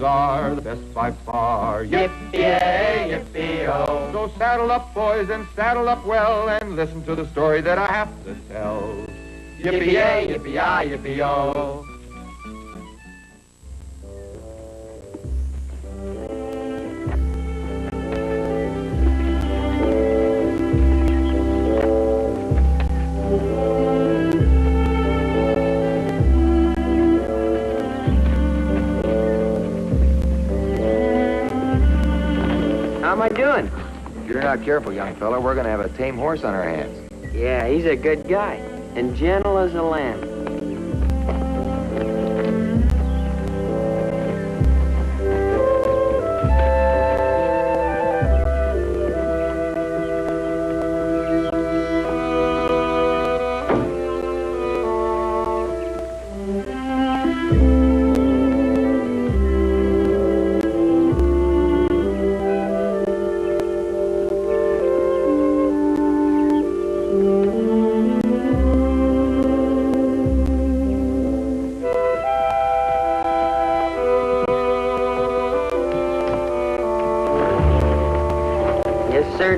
horses are the best by far. Yippee-yay, yippee-oh. So saddle up, boys, and saddle up well, and listen to the story that I have to tell. Yippee-yay, yippee-yi, yippee-oh. How am I doing? If you're not careful, young fella, we're going to have a tame horse on our hands. Yeah, he's a good guy. And gentle as a lamb.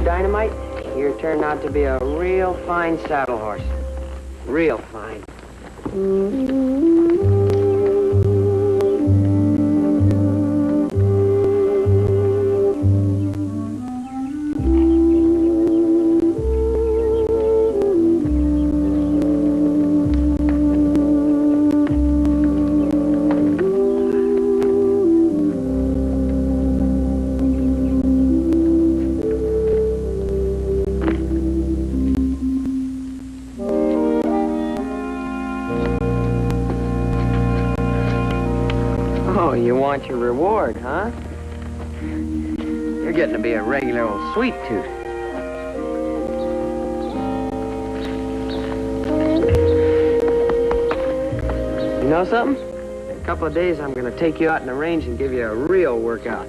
Dynamite, you turned out to be a real fine saddle horse. Real fine. You want your reward, huh? You're getting to be a regular old sweet tooth. You know something? In a couple of days, I'm going to take you out in the range and give you a real workout.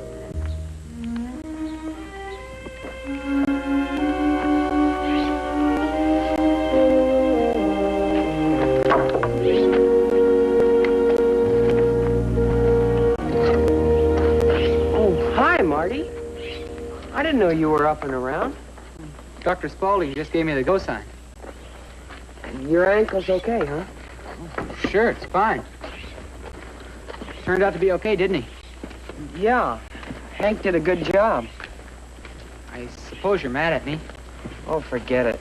Marty, I didn't know you were up and around. Dr. Spaulding just gave me the go sign. Your ankle's okay, huh? Sure, it's fine. Turned out to be okay, didn't he? Yeah. Hank did a good job. I suppose you're mad at me. Oh, forget it.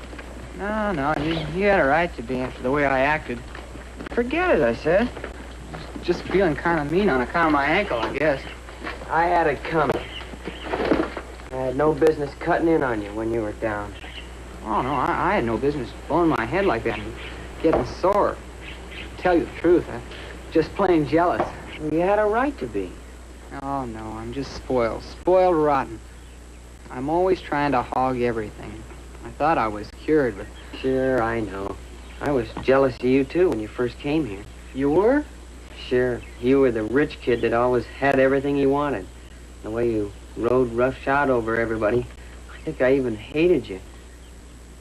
No, you had a right to be after the way I acted. Forget it, I said. Just feeling kind of mean on account of my ankle, I guess. I had it coming. I had no business cutting in on you when you were down. Oh, no, I had no business blowing my head like that and getting sore. To tell you the truth, I'm just plain jealous. You had a right to be. Oh, no, I'm just spoiled. Spoiled rotten. I'm always trying to hog everything. I thought I was cured, but... Sure, I know. I was jealous of you, too, when you first came here. You were? Sure. You were the rich kid that always had everything he wanted. The way you rode roughshod over everybody. I think I even hated you.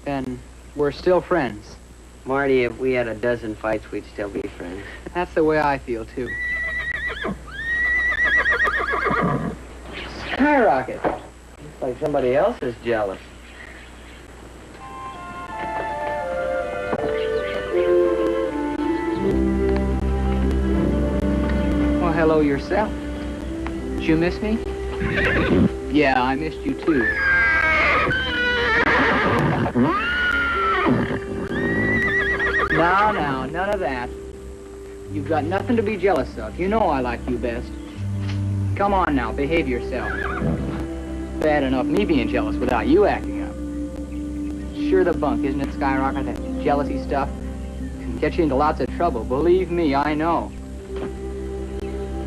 Then we're still friends. Marty, if we had a dozen fights, we'd still be friends. That's the way I feel, too. Skyrocket. Looks like somebody else is jealous. Well, hello yourself. Did you miss me? Yeah, I missed you, too. Now, none of that. You've got nothing to be jealous of. You know I like you best. Come on now, behave yourself. Bad enough me being jealous without you acting up. Sure the bunk, isn't it, Skyrocket? That jealousy stuff can get you into lots of trouble. Believe me, I know.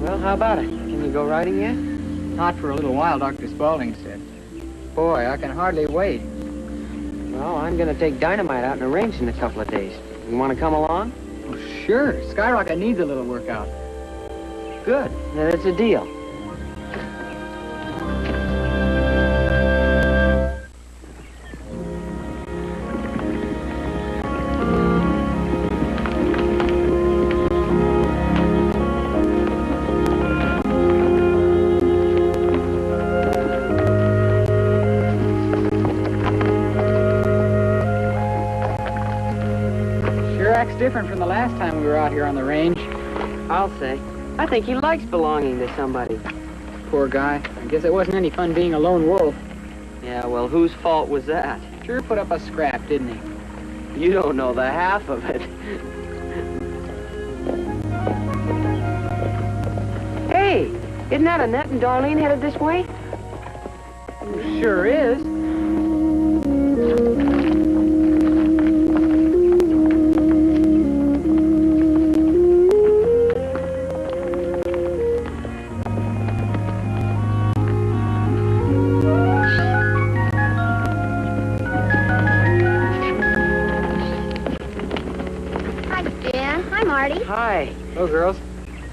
Well, how about it? Can you go riding yet? Not for a little while, Dr. Spaulding said. Boy, I can hardly wait. Well, I'm going to take Dynamite out in the range in a couple of days. You want to come along? Well, sure. Skyrocket needs a little workout. Good. Then it's a deal. different from the last time we were out here on the range. I'll say. I think he likes belonging to somebody. Poor guy. I guess it wasn't any fun being a lone wolf. Yeah, well, whose fault was that? Sure put up a scrap, didn't he? You don't know the half of it. Hey, isn't that Annette and Darlene headed this way? Sure is. Marty. Hi. Hello, girls.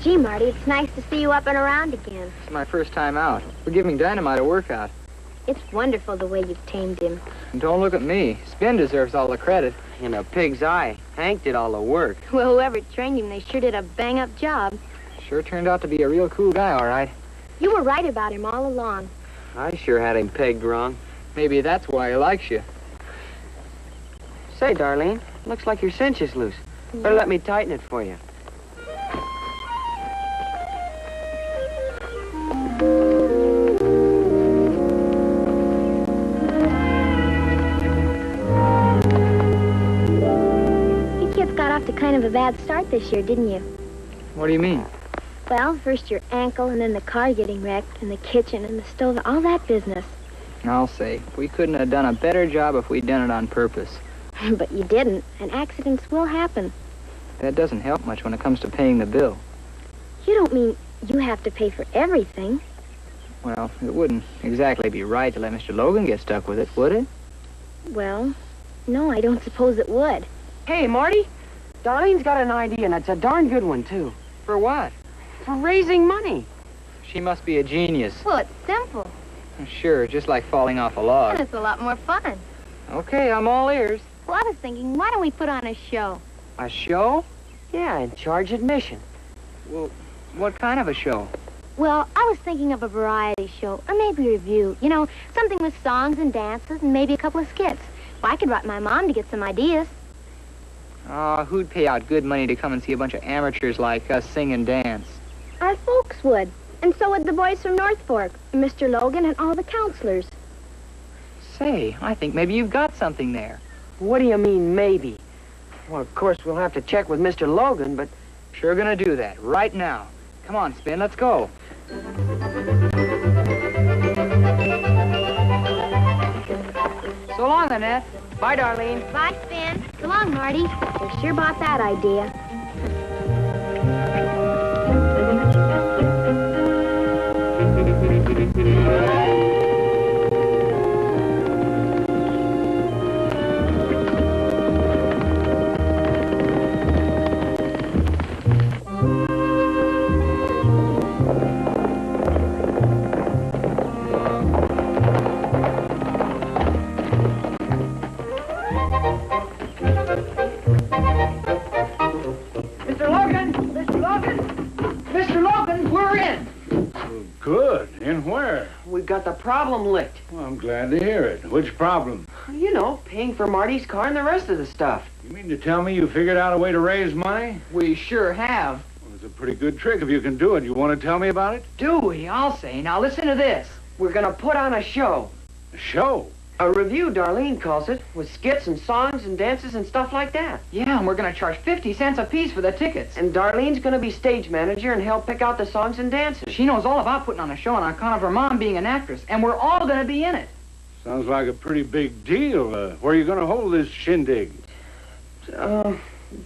Gee, Marty, it's nice to see you up and around again. It's my first time out. We're giving Dynamite a workout. It's wonderful the way you've tamed him. And don't look at me. Spin deserves all the credit. In a pig's eye. Hank did all the work. Well, whoever trained him, they sure did a bang-up job. Sure turned out to be a real cool guy, all right. You were right about him all along. I sure had him pegged wrong. Maybe that's why he likes you. Say, Darlene, looks like your cinch is loose. Better let me tighten it for you. You kids got off to kind of a bad start this year, didn't you? What do you mean? Well, first your ankle, and then the car getting wrecked, and the kitchen, and the stove, all that business. I'll say, we couldn't have done a better job if we'd done it on purpose. But you didn't, and accidents will happen. That doesn't help much when it comes to paying the bill. You don't mean you have to pay for everything. Well, it wouldn't exactly be right to let Mr. Logan get stuck with it, would it? Well, no, I don't suppose it would. Hey, Marty, Darlene's got an idea, and it's a darn good one, too. For what? For raising money. She must be a genius. Well, it's simple, Sure, just like falling off a and log. it's a lot more fun. Okay, I'm all ears. Well, I was thinking, why don't we put on a show? A show? Yeah, and charge admission. Well, what kind of a show? Well, I was thinking of a variety show, or maybe a review. You know, something with songs and dances, and maybe a couple of skits. Well, I could write my mom to get some ideas. Who'd pay out good money to come and see a bunch of amateurs like us sing and dance? Our folks would. And so would the boys from North Fork, Mr. Logan, and all the counselors. Say, I think maybe you've got something there. What do you mean, maybe? Well, of course, we'll have to check with Mr. Logan, but... Sure gonna do that, right now. Come on, Spin, let's go. So long, Annette. Bye, Darlene. Bye, Spin. So long, Marty. They sure bought that idea. Mr. Logan! Mr. Logan! Mr. Logan, we're in! Good. In where? We've got the problem licked. Well, I'm glad to hear it. Which problem? You know, paying for Marty's car and the rest of the stuff. You mean to tell me you figured out a way to raise money? We sure have. Well, it's a pretty good trick if you can do it. You want to tell me about it? Do we? I'll say. Now listen to this. We're gonna put on a show. A show? A review, Darlene calls it, with skits and songs and dances and stuff like that. Yeah, and we're gonna charge 50 cents a piece for the tickets. And Darlene's gonna be stage manager and help pick out the songs and dances. She knows all about putting on a show on account of her mom being an actress, and we're all gonna be in it. Sounds like a pretty big deal. Where are you going to hold this shindig?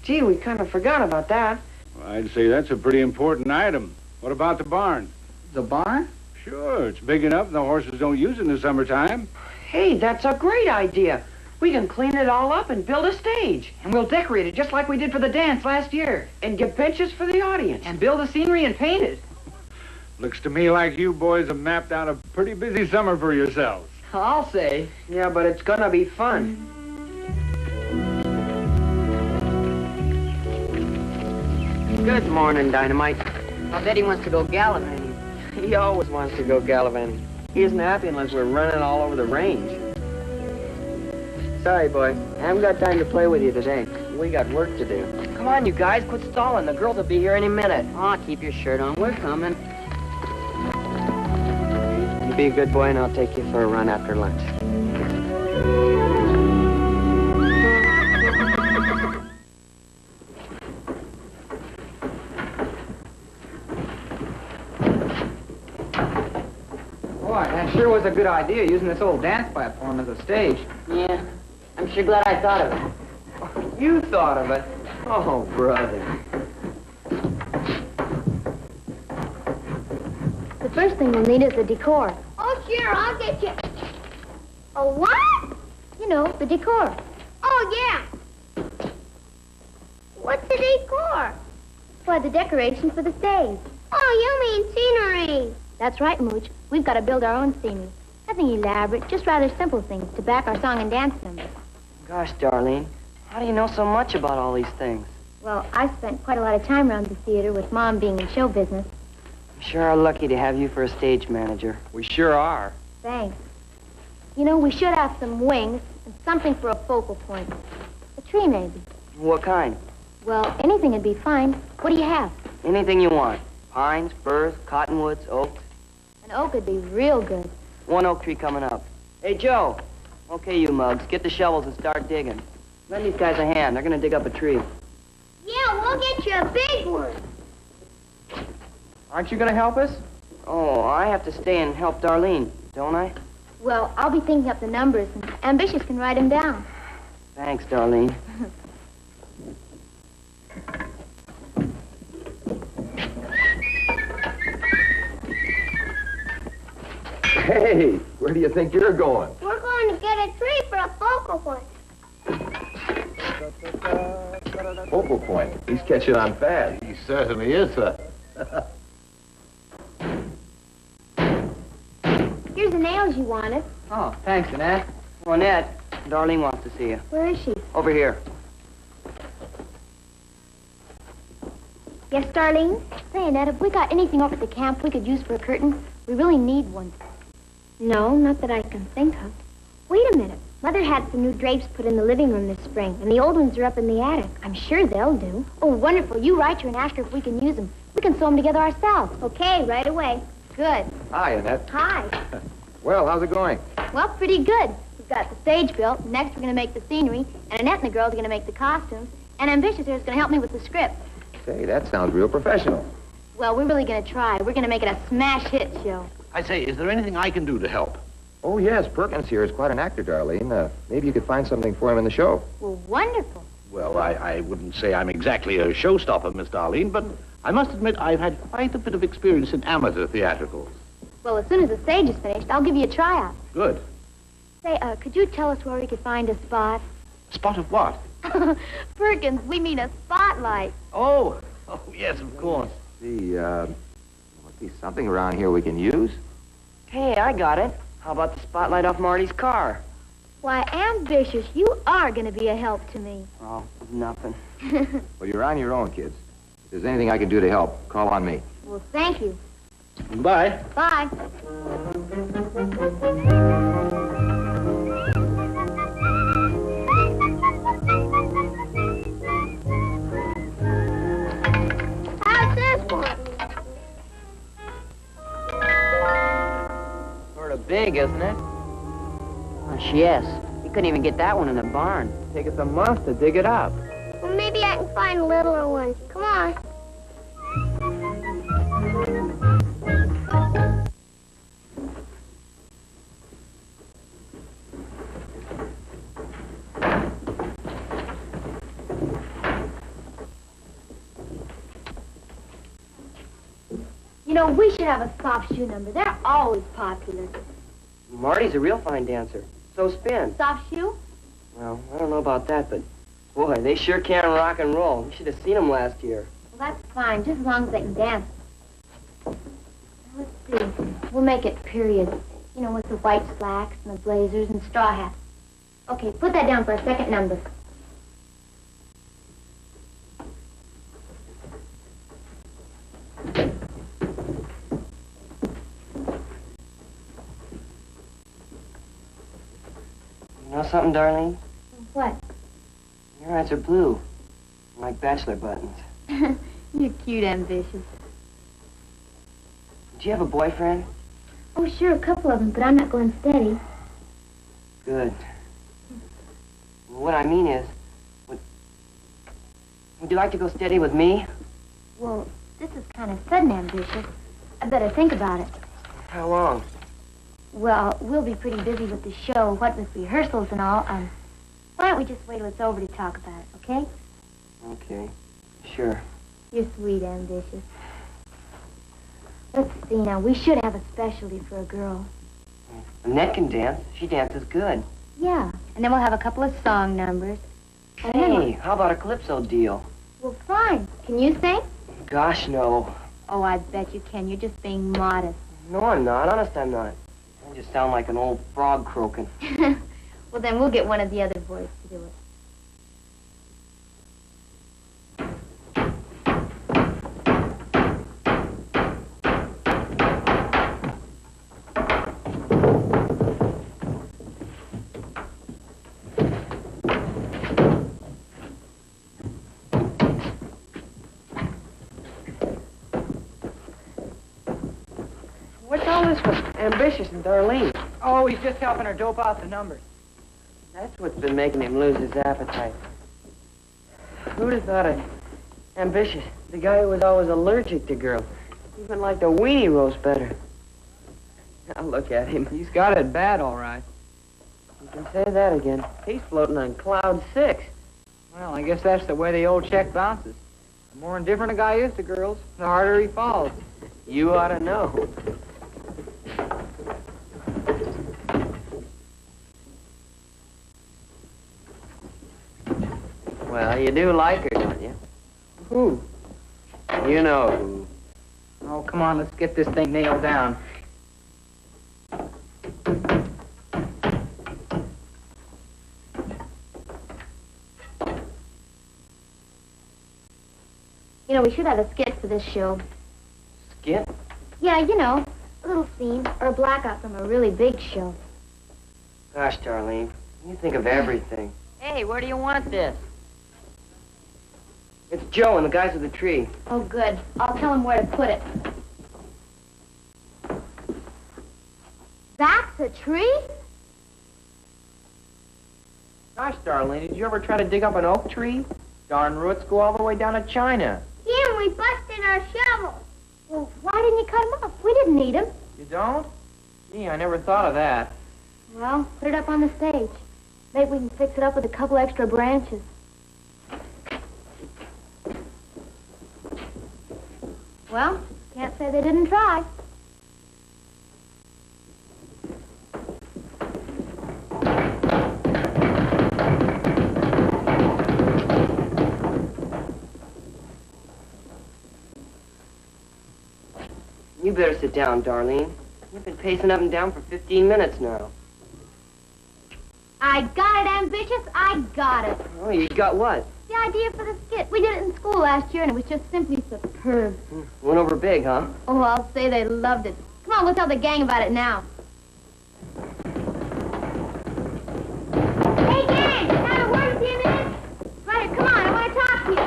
Gee, we kind of forgot about that. Well, I'd say that's a pretty important item. What about the barn? The barn? Sure, it's big enough and the horses don't use it in the summertime. Hey, that's a great idea. We can clean it all up and build a stage. And we'll decorate it just like we did for the dance last year. And get benches for the audience. And build the scenery and paint it. Looks to me like you boys have mapped out a pretty busy summer for yourselves. I'll say. Yeah, but it's gonna be fun. Good morning, Dynamite. I bet he wants to go gallivanting. He always wants to go gallivanting. He isn't happy unless we're running all over the range. Sorry, boy. I haven't got time to play with you today. We got work to do. Come on, you guys, quit stalling. The girls will be here any minute. Oh, keep your shirt on. We're coming. You be a good boy, and I'll take you for a run after lunch. Boy, that sure was a good idea, using this old dance platform as a stage. Yeah, I'm sure glad I thought of it. Oh, you thought of it? Oh, brother. The first thing we'll need is the decor. Oh, sure, I'll get you. A what? You know, the decor. Oh, yeah. What's the decor? Why, the decoration for the stage. Oh, you mean scenery. That's right, Mooch. We've got to build our own scenery. Nothing elaborate, just rather simple things to back our song and dance numbers. Gosh, Darlene, how do you know so much about all these things? Well, I've spent quite a lot of time around the theater with Mom being in show business. We sure are lucky to have you for a stage manager. We sure are. Thanks. You know, we should have some wings and something for a focal point. A tree, maybe. What kind? Well, anything would be fine. What do you have? Anything you want. Pines, firs, cottonwoods, oaks. An oak would be real good. One oak tree coming up. Hey, Joe. Okay, you mugs, get the shovels and start digging. Lend these guys a hand. They're gonna dig up a tree. Yeah, we'll get you a big one. Aren't you going to help us? Oh, I have to stay and help Darlene, don't I? Well, I'll be thinking up the numbers, and Ambitious can write them down. Thanks, Darlene. Hey, where do you think you're going? We're going to get a tree for a focal point. Focal point. He's catching on fast. He certainly is, sir. Here's the nails you wanted. Oh, thanks, Annette. Oh, Annette, Darlene wants to see you. Where is she? Over here. Yes, Darlene? Say, Annette, have we got anything over at the camp we could use for a curtain? We really need one. No, not that I can think of. Wait a minute. Mother had some new drapes put in the living room this spring, and the old ones are up in the attic. I'm sure they'll do. Oh, wonderful. You write her and ask her if we can use them. We can sew them together ourselves. Okay, right away. Good. Hi, Annette. Hi. Well, how's it going? Well, pretty good. We've got the stage built. Next, we're going to make the scenery. And Annette and the girls are going to make the costumes. And Ambitious here is going to help me with the script. Say, that sounds real professional. Well, we're really going to try. We're going to make it a smash hit show. I say, is there anything I can do to help? Oh, yes, Perkins here is quite an actor, Darlene. Maybe you could find something for him in the show. Well, wonderful. Well, I wouldn't say I'm exactly a showstopper, Miss Darlene, but I must admit I've had quite a bit of experience in amateur theatricals. Well, as soon as the stage is finished, I'll give you a tryout. Good. Say, could you tell us where we could find a spot? Spot of what? Perkins, we mean a spotlight. Oh, yes, of course. See, must be something around here we can use. Hey, I got it. How about the spotlight off Marty's car? Why, Ambitious, you are going to be a help to me. Oh, nothing. Well, you're on your own, kids. If there's anything I can do to help, call on me. Well, thank you. Bye. Bye. How's this one? Sort of big, isn't it? Gosh, yes. You couldn't even get that one in the barn. Take us a month to dig it up. Well, maybe I can find littler ones. Come on. You know, we should have a soft shoe number. They're always popular. Marty's a real fine dancer. So spin. Soft shoe? Well, I don't know about that, but boy, they sure can rock and roll. You should have seen them last year. Well, that's fine, just as long as they can dance. Now, let's see. We'll make it period. You know, with the white slacks and the blazers and straw hats. Okay, put that down for a second number. You know something, Darlene? What? Your eyes are blue. Like bachelor buttons. You're cute, ambitious. Do you have a boyfriend? Oh, sure, a couple of them, but I'm not going steady. Good. What I mean is, would you like to go steady with me? Well, this is kind of sudden, ambitious. I better think about it. How long? Well, we'll be pretty busy with the show, what with rehearsals and all. Why don't we just wait till it's over to talk about it, okay? Okay, sure. You're sweet, ambitious. Let's see now. We should have a specialty for a girl. Annette can dance. She dances good. Yeah, and then we'll have a couple of song numbers. And Hey, how about a calypso deal? Well, fine. Can you sing? Gosh, no. Oh, I bet you can. You're just being modest. No, I'm not. Honest, I'm not. I just sound like an old frog croaking. Well, then we'll get one of the other boys to do it. What's all this with Ambitious and Darlene? Oh, he's just helping her dope out the numbers. That's what's been making him lose his appetite. Who'd have thought it? Ambitious, the guy who was always allergic to girls. Even liked a weenie roast better. Now look at him. He's got it bad, all right. You can say that again. He's floating on cloud 6. Well, I guess that's the way the old check bounces. The more indifferent a guy is to girls, the harder he falls. You ought to know. Well, you do like her, don't you? Who? You know who. Oh, come on, let's get this thing nailed down. You know, we should have a skit for this show. Skip? Yeah, you know, a little scene or a blackout from a really big show. Gosh, Darlene, you think of everything. Hey, where do you want this? It's Joe and the guys with the tree. Oh, good. I'll tell him where to put it. That's a tree? Gosh, Darlene, did you ever try to dig up an oak tree? Darn roots go all the way down to China. Yeah, and we busted our shovel. Well, why didn't you cut him off? We didn't need him. You don't? Gee, I never thought of that. Well, put it up on the stage. Maybe we can fix it up with a couple extra branches. Well, can't say they didn't try. You better sit down, Darlene. You've been pacing up and down for 15 minutes now. I got it, ambitious. I got it. Oh, you got what? The idea for the skit. We did it in school last year, and it was just simply superb. Went over big, huh? Oh, I'll say they loved it. Come on, we'll tell the gang about it now. Hey, gang! Can I have a word with you a minute? Right, come on, I want to talk to you.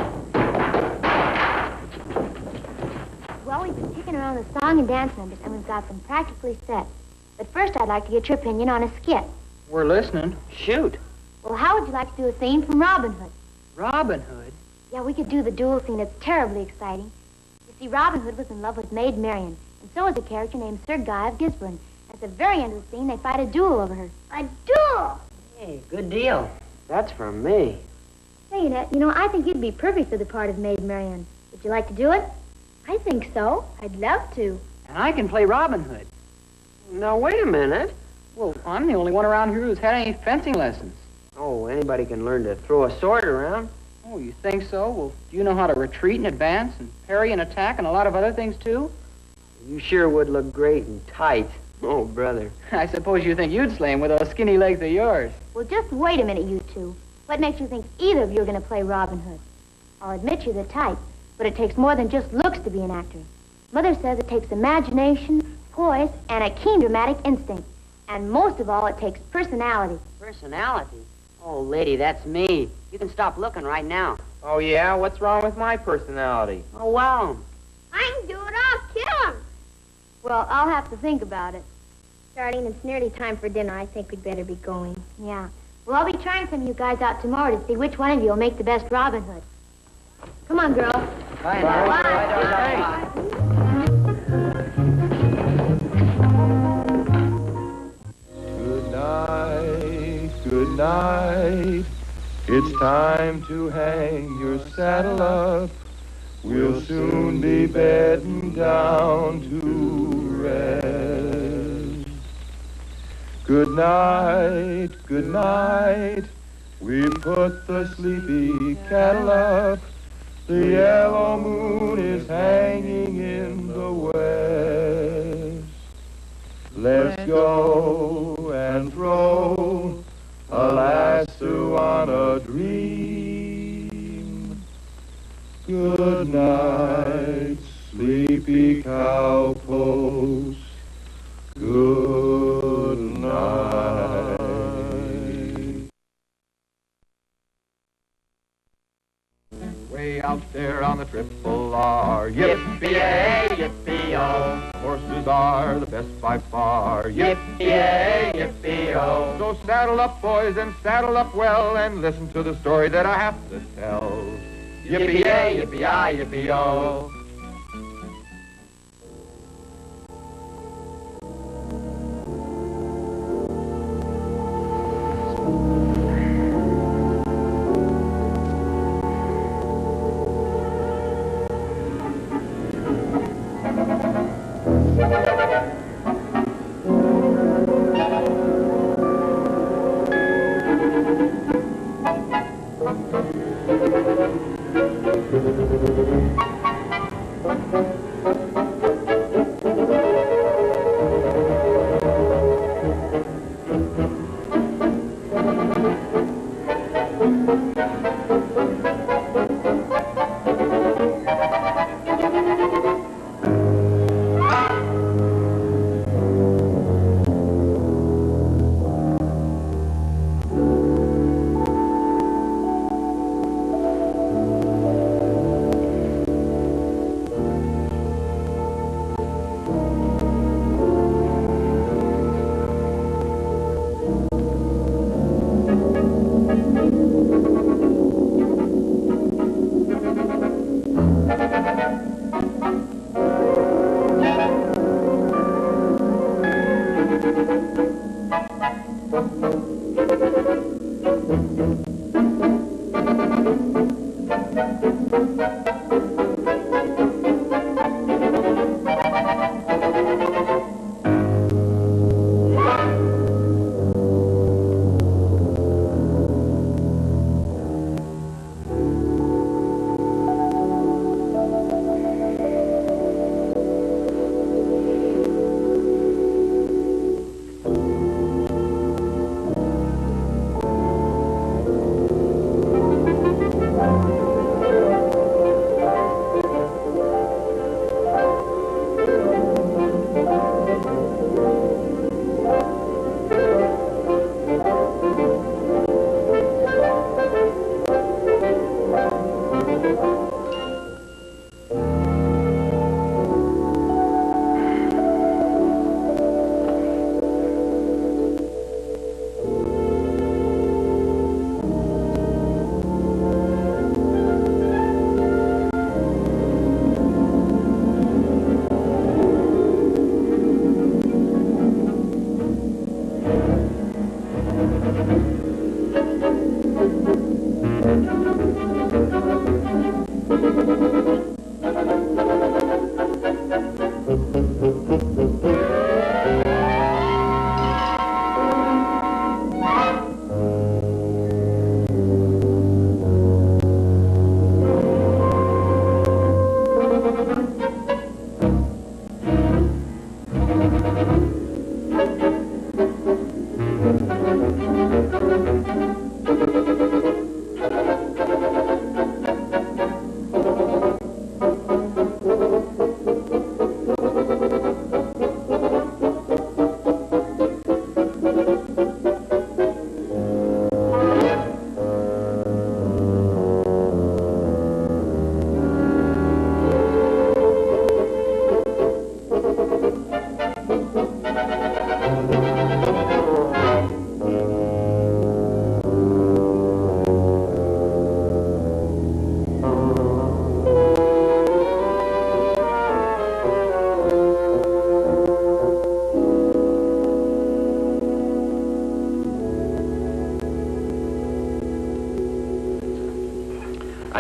Well, we've been kicking around the song and dance numbers, and we've got them practically set. But first, I'd like to get your opinion on a skit. We're listening. Shoot. Well, how would you like to do a scene from Robin Hood? Robin Hood? Yeah, we could do the duel scene. It's terribly exciting. You see, Robin Hood was in love with Maid Marian, and so is a character named Sir Guy of Gisborne. At the very end of the scene, they fight a duel over her. A duel. Hey, good deal. That's for me. Hey, Annette, you know, I think you'd be perfect for the part of Maid Marian. Would you like to do it? I think so. I'd love to. And I can play Robin Hood. Now, wait a minute. Well, I'm the only one around here who's had any fencing lessons. Oh, anybody can learn to throw a sword around. Oh, you think so? Well, do you know how to retreat and advance and parry and attack and a lot of other things, too? You sure would look great in tights. Oh, brother. I suppose you think you'd slay him with those skinny legs of yours. Well, just wait a minute, you two. What makes you think either of you are going to play Robin Hood? I'll admit you're the type, but it takes more than just looks to be an actor. Mother says it takes imagination, poise, and a keen dramatic instinct. And most of all, it takes personality. Personality? Oh, lady, that's me. You can stop looking right now. Oh, yeah? What's wrong with my personality? Oh, wow. I can do it. I'll kill him. Well, I'll have to think about it. Darlene, it's nearly time for dinner. I think we'd better be going. Yeah. Well, I'll be trying some of you guys out tomorrow to see which one of you will make the best Robin Hood. Come on, girls. Bye, Good night, good night. It's time to hang your saddle up. We'll soon be bedding down to rest. Good night, good night. We put the sleepy cattle up. The yellow moon is hanging in the west. Let's go and throw a lasso on a dream. Good night, sleepy cowpost. Good night. Way out there on the Triple R, Yippee-yay, yippee-oh. horses are the best by far. Yippee-yay, yippee-oh. So saddle up, boys, and saddle up well, and listen to the story that I have to tell. Yippee-yay, yippee-yi, yippee-oh.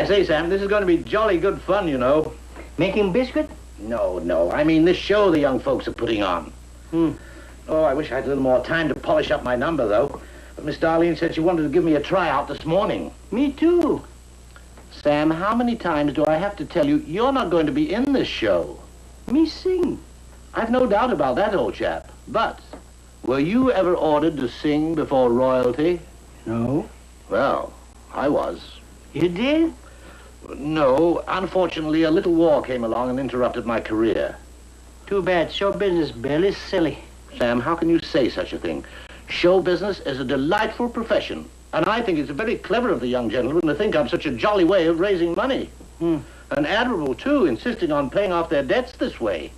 I say, Sam, this is going to be jolly good fun, you know. Making biscuit? No. I mean this show the young folks are putting on. Oh, I wish I had a little more time to polish up my number, though. But Miss Darlene said she wanted to give me a tryout this morning. Me too. Sam, how many times do I have to tell you you're not going to be in this show? Me sing. I've no doubt about that, old chap. But were you ever ordered to sing before royalty? No. Well, I was. You did? No, unfortunately, a little war came along and interrupted my career. Too bad. Show business, Bill, is silly. Sam, how can you say such a thing? Show business is a delightful profession, and I think it's very clever of the young gentlemen to think up such a jolly way of raising money. And admirable, too, insisting on paying off their debts this way.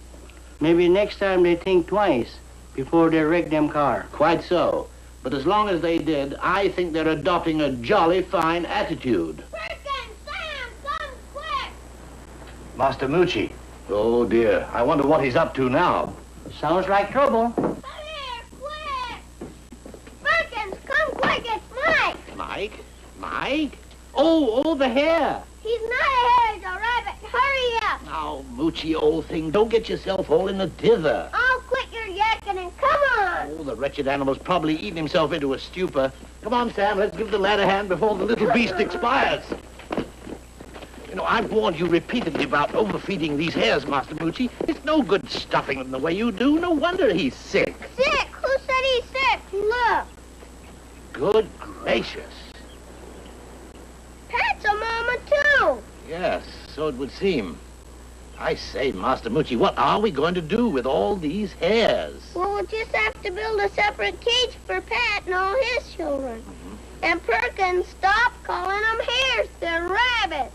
Maybe next time they think twice before they wreck them car. Quite so. But as long as they did, I think they're adopting a jolly fine attitude. Perkins, Sam, come quick! Master Moochie. Oh, dear. I wonder what he's up to now. Sounds like trouble. Come here, quick! Perkins, come quick, it's Mike! Mike? Oh, the hare. He's not a hare, he's a rabbit. Hurry up! Now, Moochie, old thing, don't get yourself all in a dither. Oh, quit your yakking and come on! Oh, the wretched animal's probably eaten himself into a stupor. Come on, Sam, let's give the lad a hand before the little beast expires. You know, I've warned you repeatedly about overfeeding these hares, Master Moochie. It's no good stuffing them the way you do. No wonder he's sick. Sick? Who said he's sick? Look. Good gracious. Pat's a mama, too. Yes, so it would seem. I say, Master Moochie, what are we going to do with all these hares? Well, we'll just have to build a separate cage for Pat and all his children. And Perkins, stop calling them hares. They're rabbits.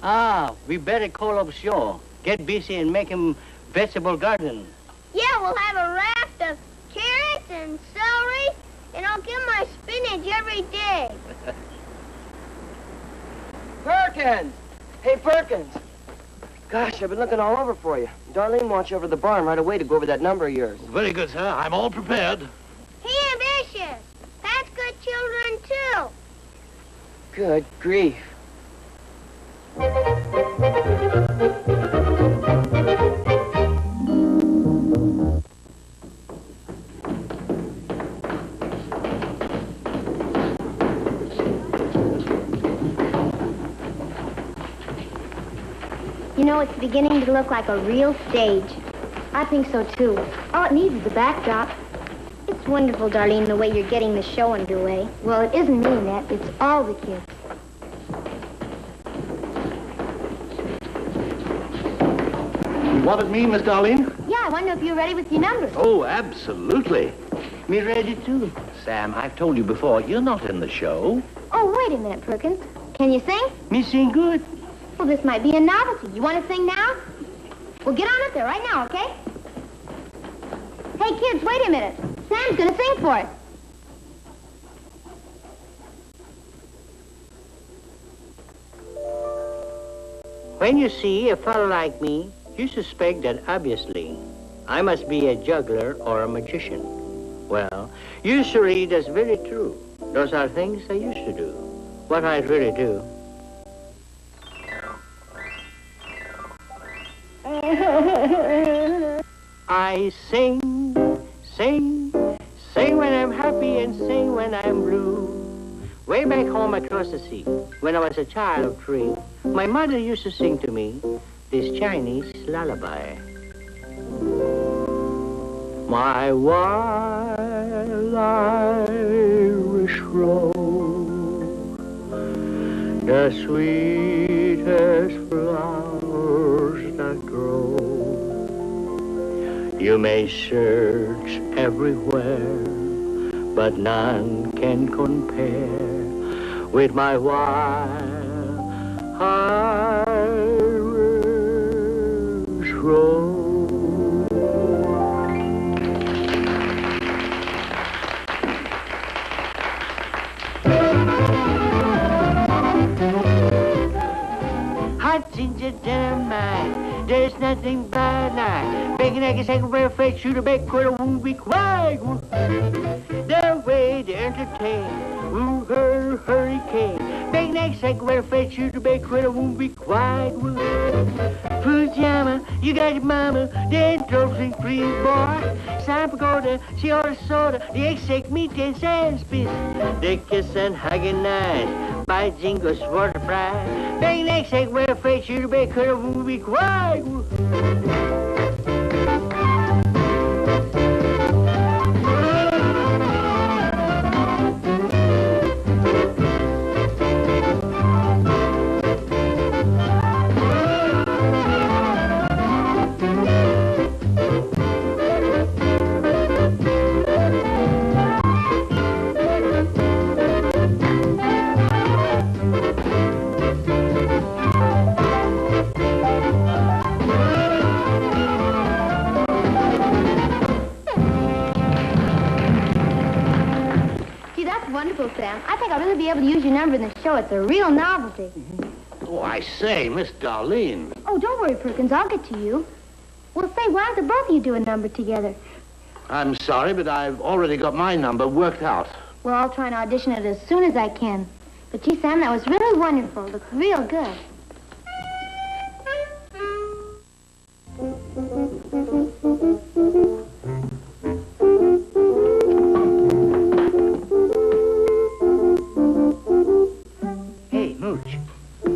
Ah, we better call up Shaw. Get busy and make him vegetable garden. Yeah, we'll have a raft of carrots and celery, and I'll give my spinach every day. Perkins! Hey, Perkins! Gosh, I've been looking all over for you. Darlene wants you over to the barn right away to go over that number of yours. Very good, sir. I'm all prepared. He ambitious. Pat's good children, too. Good grief. You know, it's beginning to look like a real stage. I think so, too. All it needs is a backdrop. It's wonderful, Darlene, the way you're getting the show underway. Well, it isn't me, Annette. It's all the kids. You wanted me, Miss Darlene? Yeah, I wonder if you're ready with your numbers. Oh, absolutely. Me ready too. Sam, I've told you before, you're not in the show. Oh, wait a minute, Perkins. Can you sing? Me sing good. Well, this might be a novelty. You want to sing now? Well, get on up there right now, okay? Hey, kids, wait a minute. Sam's going to sing for us. When you see a fellow like me, you suspect that obviously I must be a juggler or a magician. Well, usually that's very true. Those are things I used to do. What I really do. I sing, sing, sing when I'm happy and sing when I'm blue. Way back home across the sea, when I was a child of 3, my mother used to sing to me this Chinese lullaby. My wild Irish rose, the sweetest flowers that grow. You may search everywhere, but none can compare with my wild Irish rose. Hot ginger dynamite, there's nothing but night. Bacon, egg, second bread, fake, shoot a bake, quarter, won't be quiet. The way they entertain, little hurricane. Big neck, sick, wear face, shoot the big critter, won't be quiet. Pajama, you got your mama, then trophy free boy. Time to go to see all the soda, the egg shake meat and sand piece. They kiss and hugging night, by jingles for the bride. Big neck, sick, wear face, shoot the big critter, won't be quiet. Wonderful, Sam. I think I'll really be able to use your number in the show. It's a real novelty. Oh, I say, Miss Darlene. Oh, don't worry, Perkins. I'll get to you. Well, say, why don't the both of you do a number together? I'm sorry, but I've already got my number worked out. Well, I'll try and audition it as soon as I can. But, gee, Sam, that was really wonderful. It looked real good.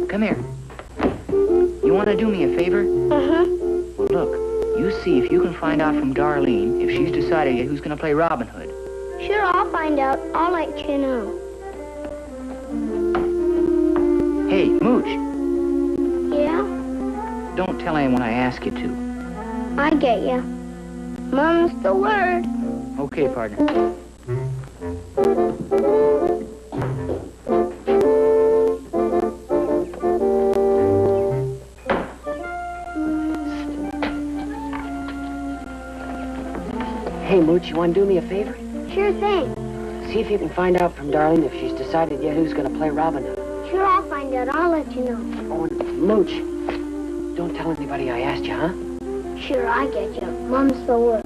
Come here. You want to do me a favor? Uh-huh. Well, look, you see if you can find out from Darlene if she's decided yet who's going to play Robin Hood. Sure, I'll find out. I'll let you know. Hey, Mooch. Yeah? Don't tell anyone I ask you to. I get you. Mum's the word. Okay, partner. Hey, Mooch, you want to do me a favor? Sure thing. See if you can find out from Darlene if she's decided yet who's going to play Robin Hood. Sure, I'll find out. I'll let you know. Oh, and Mooch, don't tell anybody I asked you, huh? Sure, I get you. Mum's the word.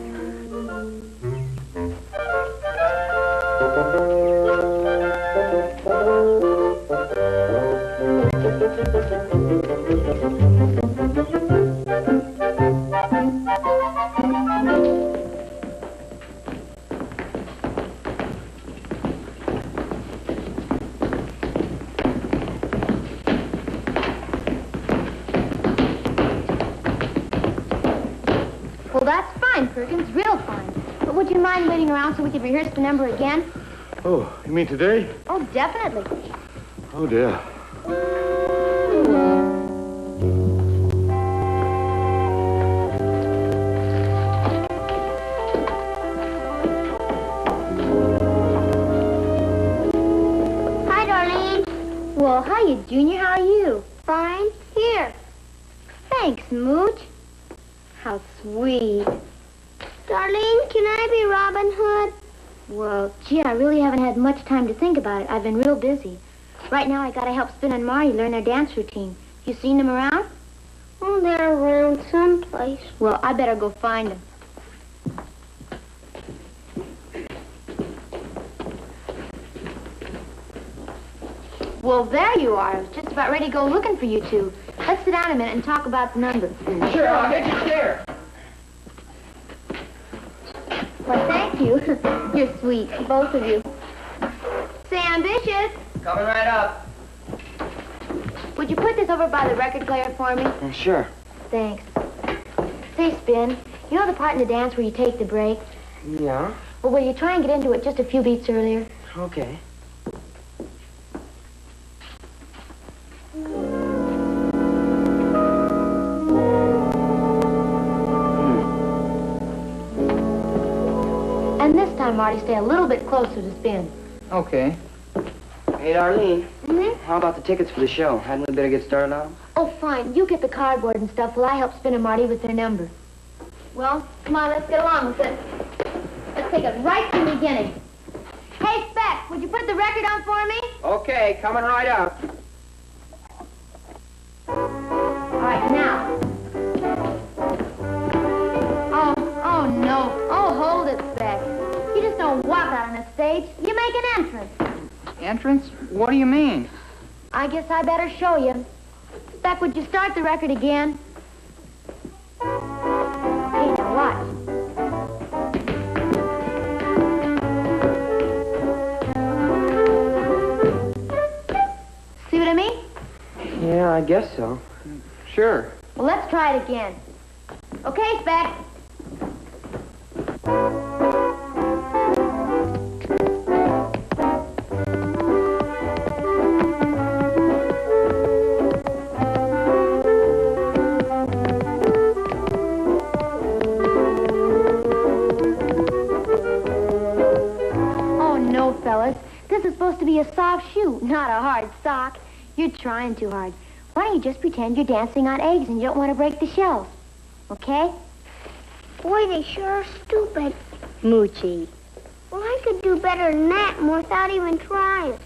Well, that's fine, Perkins. Real fine. But would you mind waiting around so we could rehearse the number again? Oh, you mean today? Oh, definitely. Oh, dear. Hi, Darlene. Well, hiya, Junior. How are you? Fine. Here. Thanks, Mooch. How sweet. Darlene, can I be Robin Hood? Well, gee, I really haven't had much time to think about it. I've been real busy. Right now, I gotta help Spin and Marty learn their dance routine. You seen them around? Oh, they're around someplace. Well, I better go find them. Well, there you are. I was just about ready to go looking for you two. Let's sit down a minute and talk about the number. Sure, I'll get you there. Well, thank you. You're sweet, both of you. Say, ambitious. Coming right up. Would you put this over by the record player for me? Sure. Thanks. Say, Spin, you know the part in the dance where you take the break? Yeah? Well, will you try and get into it just a few beats earlier? Okay. And this time, Marty, stay a little bit closer to Spin. Okay. Hey, Darlene, Mm-hmm. how about the tickets for the show? Hadn't we better get started on them? Oh, fine. You get the cardboard and stuff while I help Spin and Marty with their number. Well, come on, let's get along with it. Let's take it right from the beginning. Hey, Speck, would you put the record on for me? Okay, coming right up. All right, now. Oh, no. Oh, hold it, Speck. You just don't walk out on the stage. You make an entrance. Entrance? What do you mean? I guess I better show you. Spec, would you start the record again? Okay, now watch. See what I mean? Yeah, I guess so. Sure. Well, let's try it again. Okay, Spec. Oh, no, fellas. This is supposed to be a soft shoe, not a hard sock. You're trying too hard. Why don't you just pretend you're dancing on eggs and you don't want to break the shells? Okay? Boy, they sure are stupid. Moochie. Well, I could do better than that without even trying.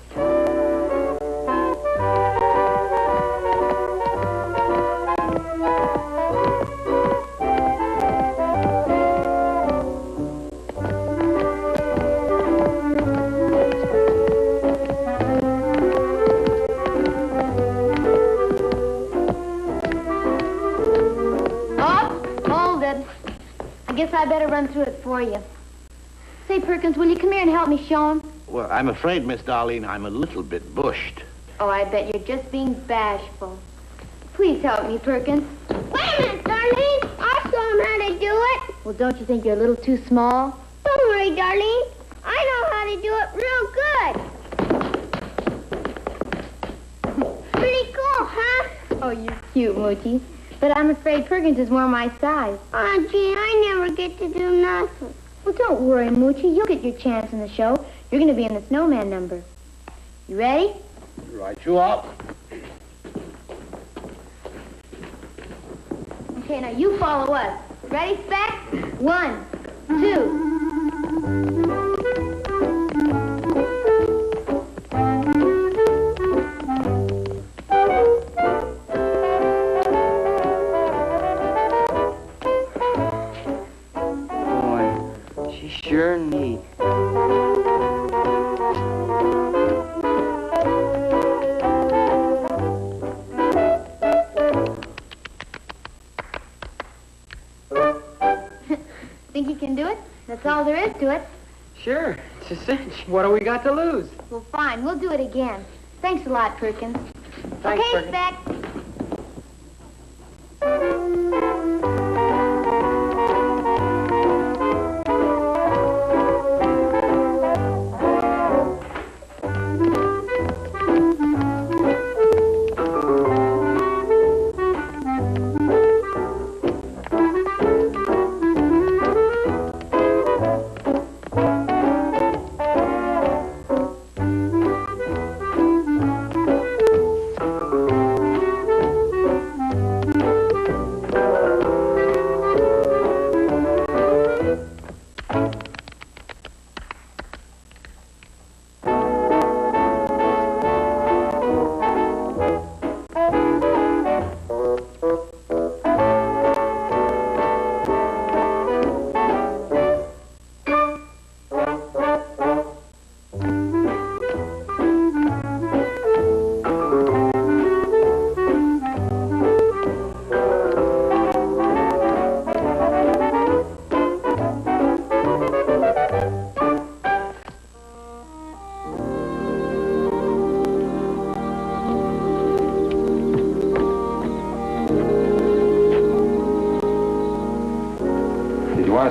I guess I better run through it for you. Say, Perkins, will you come here and help me show him? Well, I'm afraid, Miss Darlene, I'm a little bit bushed. Oh, I bet you're just being bashful. Please help me, Perkins. Wait a minute, Darlene. I'll show him how to do it. Well, don't you think you're a little too small? Don't worry, Darlene. I know how to do it real good. Pretty cool, huh? Oh, you're cute, Moochie. But I'm afraid Perkins is more my size. Oh, gee, I never get to do nothing. Well, don't worry, Moochie. You'll get your chance in the show. You're going to be in the snowman number. You ready? Right you are. Okay, now you follow us. Ready, Spec? 1, 2. Sure neat. Think you can do it? That's all there is to it. Sure, it's a cinch. What do we got to lose? Well, fine. We'll do it again. Thanks a lot, Perkins. Thanks, Okay, Perkins. Spec.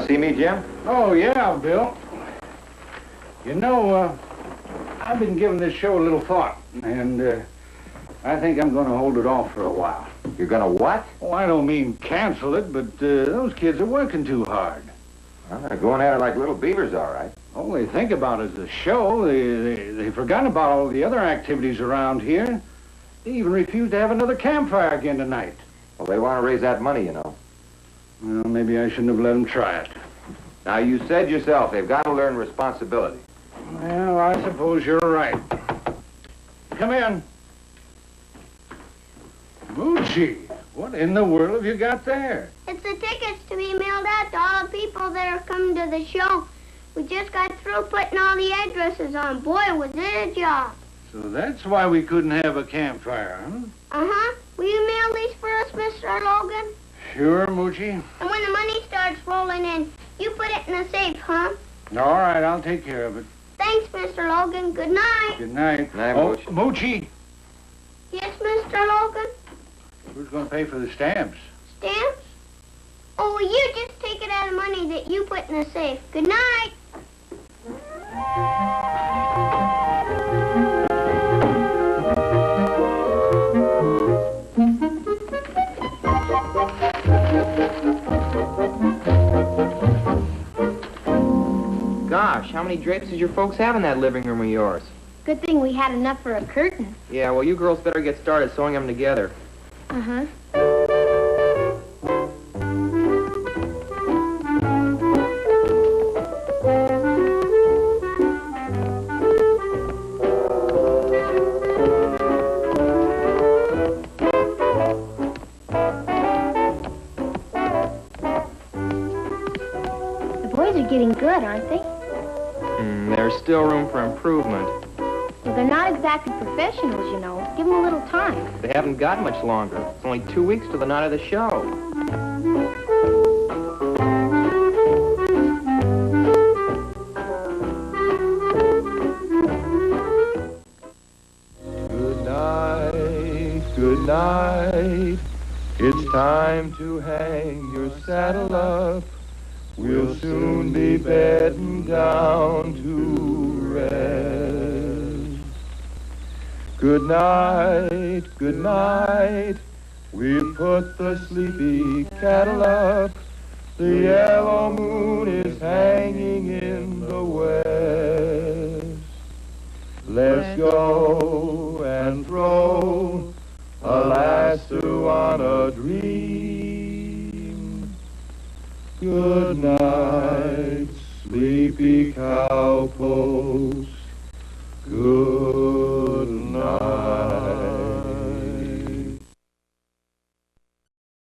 See me, Jim? Oh, yeah, Bill. You know, I've been giving this show a little thought, and I think I'm going to hold it off for a while. You're going to what? Oh, I don't mean cancel it, but those kids are working too hard. Well, they're going at it like little beavers, all right. All they think about is the show. They forgot about all the other activities around here. They even refused to have another campfire again tonight. Well, they want to raise that money, you know. Well, maybe I shouldn't have let them try it. Now, you said yourself, they've got to learn responsibility. Well, I suppose you're right. Come in. Moochie, what in the world have you got there? It's the tickets to be mailed out to all the people that are coming to the show. We just got through putting all the addresses on. Boy, was it a job. So that's why we couldn't have a campfire, huh? Uh-huh. Will you mail these for us, Mr. Logan? Sure, Moochie. And when the money starts rolling in, you put it in the safe, huh? All right, I'll take care of it. Thanks, Mr. Logan. Good night. Good night. Night, oh, Moochie. Moochie, Yes, Mr. Logan? who's going to pay for the stamps? Stamps? Oh, will you just take it out of money that you put in the safe? Good night. Gosh, how many drapes does your folks have in that living room of yours? Good thing we had enough for a curtain. Yeah, well, you girls better get started sewing them together. Uh-huh. The boys are getting good, aren't they? There's still room for improvement. Well, they're not exactly professionals, you know. Give them a little time. They haven't got much longer. It's only 2 weeks to the night of the show. Good night, good night. It's time to hang your saddle up. We'll soon be bedding down to rest. Good night, good night. We've put the sleepy cattle up. The yellow moon is hanging in the west. Let's go and throw a lasso on a dream. Good night, sleepy cowpost. Good